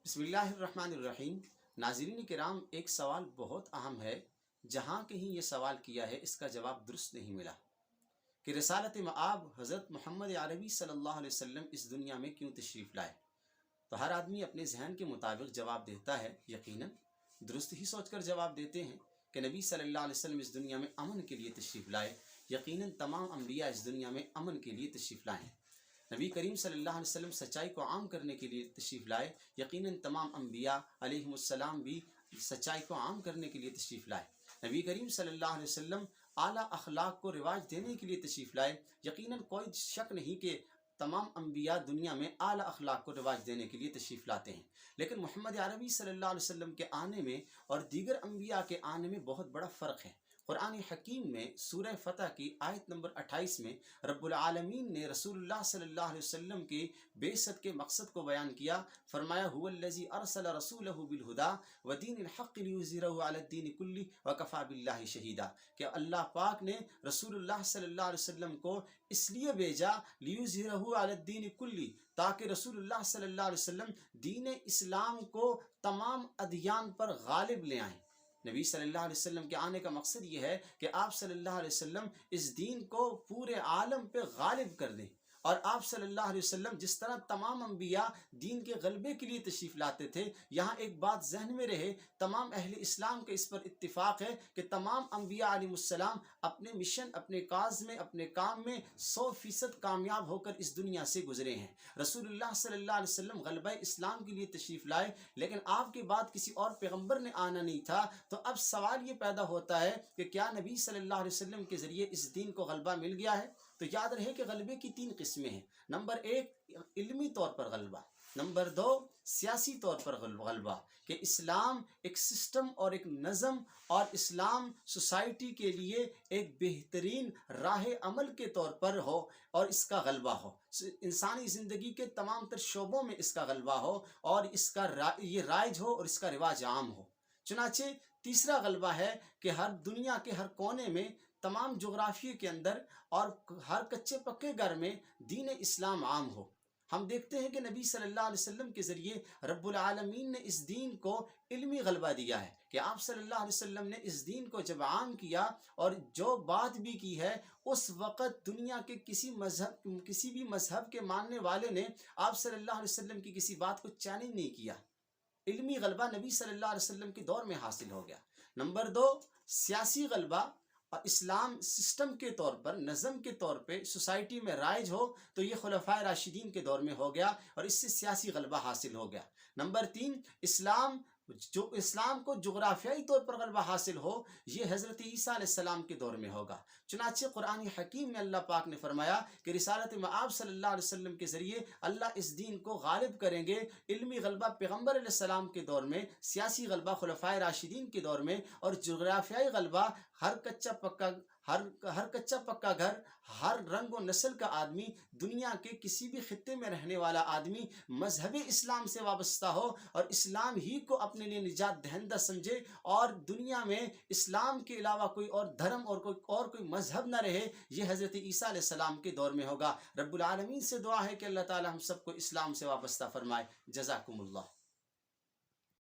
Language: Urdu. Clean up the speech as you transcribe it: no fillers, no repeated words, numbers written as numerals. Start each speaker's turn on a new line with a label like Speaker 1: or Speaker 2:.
Speaker 1: بسم اللہ الرحمن الرحیم۔ ناظرین کرام، ایک سوال بہت اہم ہے، جہاں کہیں یہ سوال کیا ہے اس کا جواب درست نہیں ملا کہ رسالت مآب حضرت محمد عربی صلی اللہ علیہ وسلم اس دنیا میں کیوں تشریف لائے؟ تو ہر آدمی اپنے ذہن کے مطابق جواب دیتا ہے، یقیناً درست ہی سوچ کر جواب دیتے ہیں کہ نبی صلی اللہ علیہ وسلم اس دنیا میں امن کے لیے تشریف لائے۔ یقیناً تمام انبیاء اس دنیا میں امن کے لیے تشریف لائے ہیں۔ نبی کریم صلی اللہ علیہ وسلم سچائی کو عام کرنے کے لیے تشریف لائے۔ یقیناً تمام انبیاء علیہم السلام بھی سچائی کو عام کرنے کے لیے تشریف لائے۔ نبی کریم صلی اللہ علیہ وسلم اعلیٰ اخلاق کو رواج دینے کے لیے تشریف لائے۔ یقیناً کوئی شک نہیں کہ تمام انبیاء دنیا میں اعلیٰ اخلاق کو رواج دینے کے لیے تشریف لاتے ہیں، لیکن محمد عربی صلی اللہ علیہ وسلم کے آنے میں اور دیگر انبیاء کے آنے میں بہت بڑا فرق ہے۔ قرآن حکیم میں سورہ فتح کی آیت نمبر 28 میں رب العالمین نے رسول اللہ صلی اللہ علیہ وسلم کی بعثت کے مقصد کو بیان کیا۔ فرمایا هو الذی ارسل رسولہ بالہدی ودین الحق لیظہرہ علی الدین کلہ وکفی باللہ شہیدا، کہ اللہ پاک نے رسول اللہ صلی اللہ علیہ وسلم کو اس لیے بھیجا لیظہرہ علی الدین کلہ، تاکہ رسول اللہ صلی اللہ علیہ وسلم دین اسلام کو تمام ادیان پر غالب لے آئیں۔ نبی صلی اللہ علیہ وسلم کے آنے کا مقصد یہ ہے کہ آپ صلی اللہ علیہ وسلم اس دین کو پورے عالم پہ غالب کر دیں، اور آپ صلی اللہ علیہ وسلم جس طرح تمام انبیاء دین کے غلبے کے لیے تشریف لاتے تھے، یہاں ایک بات ذہن میں رہے، تمام اہل اسلام کے اس پر اتفاق ہے کہ تمام انبیاء علیہ السلام اپنے مشن، اپنے کاز میں، اپنے کام میں 100% کامیاب ہو کر اس دنیا سے گزرے ہیں۔ رسول اللہ صلی اللہ علیہ وسلم غلبہ اسلام کے لیے تشریف لائے، لیکن آپ کے بعد کسی اور پیغمبر نے آنا نہیں تھا۔ تو اب سوال یہ پیدا ہوتا ہے کہ کیا نبی صلی اللہ علیہ وسلم کے ذریعے اس دین کو غلبہ مل گیا ہے؟ تو یاد رہے کہ غلبے کی 3 قسمیں ہیں۔ نمبر 1 علمی طور پر غلبہ، نمبر 2 سیاسی طور پر غلبہ، کہ اسلام ایک سسٹم اور ایک نظم اور اسلام سوسائٹی کے لیے ایک بہترین راہ عمل کے طور پر ہو اور اس کا غلبہ ہو، انسانی زندگی کے تمام تر شعبوں میں اس کا غلبہ ہو اور اس کا یہ رائج ہو اور اس کا رواج عام ہو۔ چنانچہ تیسرا غلبہ ہے کہ ہر دنیا کے ہر کونے میں، تمام جغرافیے کے اندر اور ہر کچے پکے گھر میں دین اسلام عام ہو۔ ہم دیکھتے ہیں کہ نبی صلی اللہ علیہ وسلم کے ذریعے رب العالمین نے اس دین کو علمی غلبہ دیا ہے، کہ آپ صلی اللہ علیہ وسلم نے اس دین کو جب عام کیا اور جو بات بھی کی ہے، اس وقت دنیا کے کسی بھی مذہب کے ماننے والے نے آپ صلی اللہ علیہ وسلم کی کسی بات کو چیلنج نہیں کیا۔ علمی غلبہ نبی صلی اللہ علیہ وسلم کے دور میں حاصل ہو گیا۔ نمبر 2 سیاسی غلبہ، اور اسلام سسٹم کے طور پر، نظم کے طور پہ سوسائٹی میں رائج ہو تو یہ خلفائے راشدین کے دور میں ہو گیا اور اس سے سیاسی غلبہ حاصل ہو گیا۔ نمبر 3 اسلام کو جغرافیائی طور پر غلبہ حاصل ہو، یہ حضرت عیسیٰ علیہ السلام کے دور میں ہوگا۔ چنانچہ قرآن حکیم میں اللہ پاک نے فرمایا کہ رسالت مآب صلی اللہ علیہ وسلم کے ذریعے اللہ اس دین کو غالب کریں گے۔ علمی غلبہ پیغمبر علیہ السلام کے دور میں، سیاسی غلبہ خلفائے راشدین کے دور میں، اور جغرافیائی غلبہ ہر کچا پکا گھر، ہر رنگ و نسل کا آدمی، دنیا کے کسی بھی خطے میں رہنے والا آدمی مذہب اسلام سے وابستہ ہو اور اسلام ہی کو اپنے لیے نجات دہندہ سمجھے، اور دنیا میں اسلام کے علاوہ کوئی اور دھرم اور کوئی مذہب نہ رہے۔ یہ حضرت عیسیٰ علیہ السلام کے دور میں ہوگا۔ رب العالمین سے دعا ہے کہ اللہ تعالی ہم سب کو اسلام سے وابستہ فرمائے۔ جزاکم اللہ۔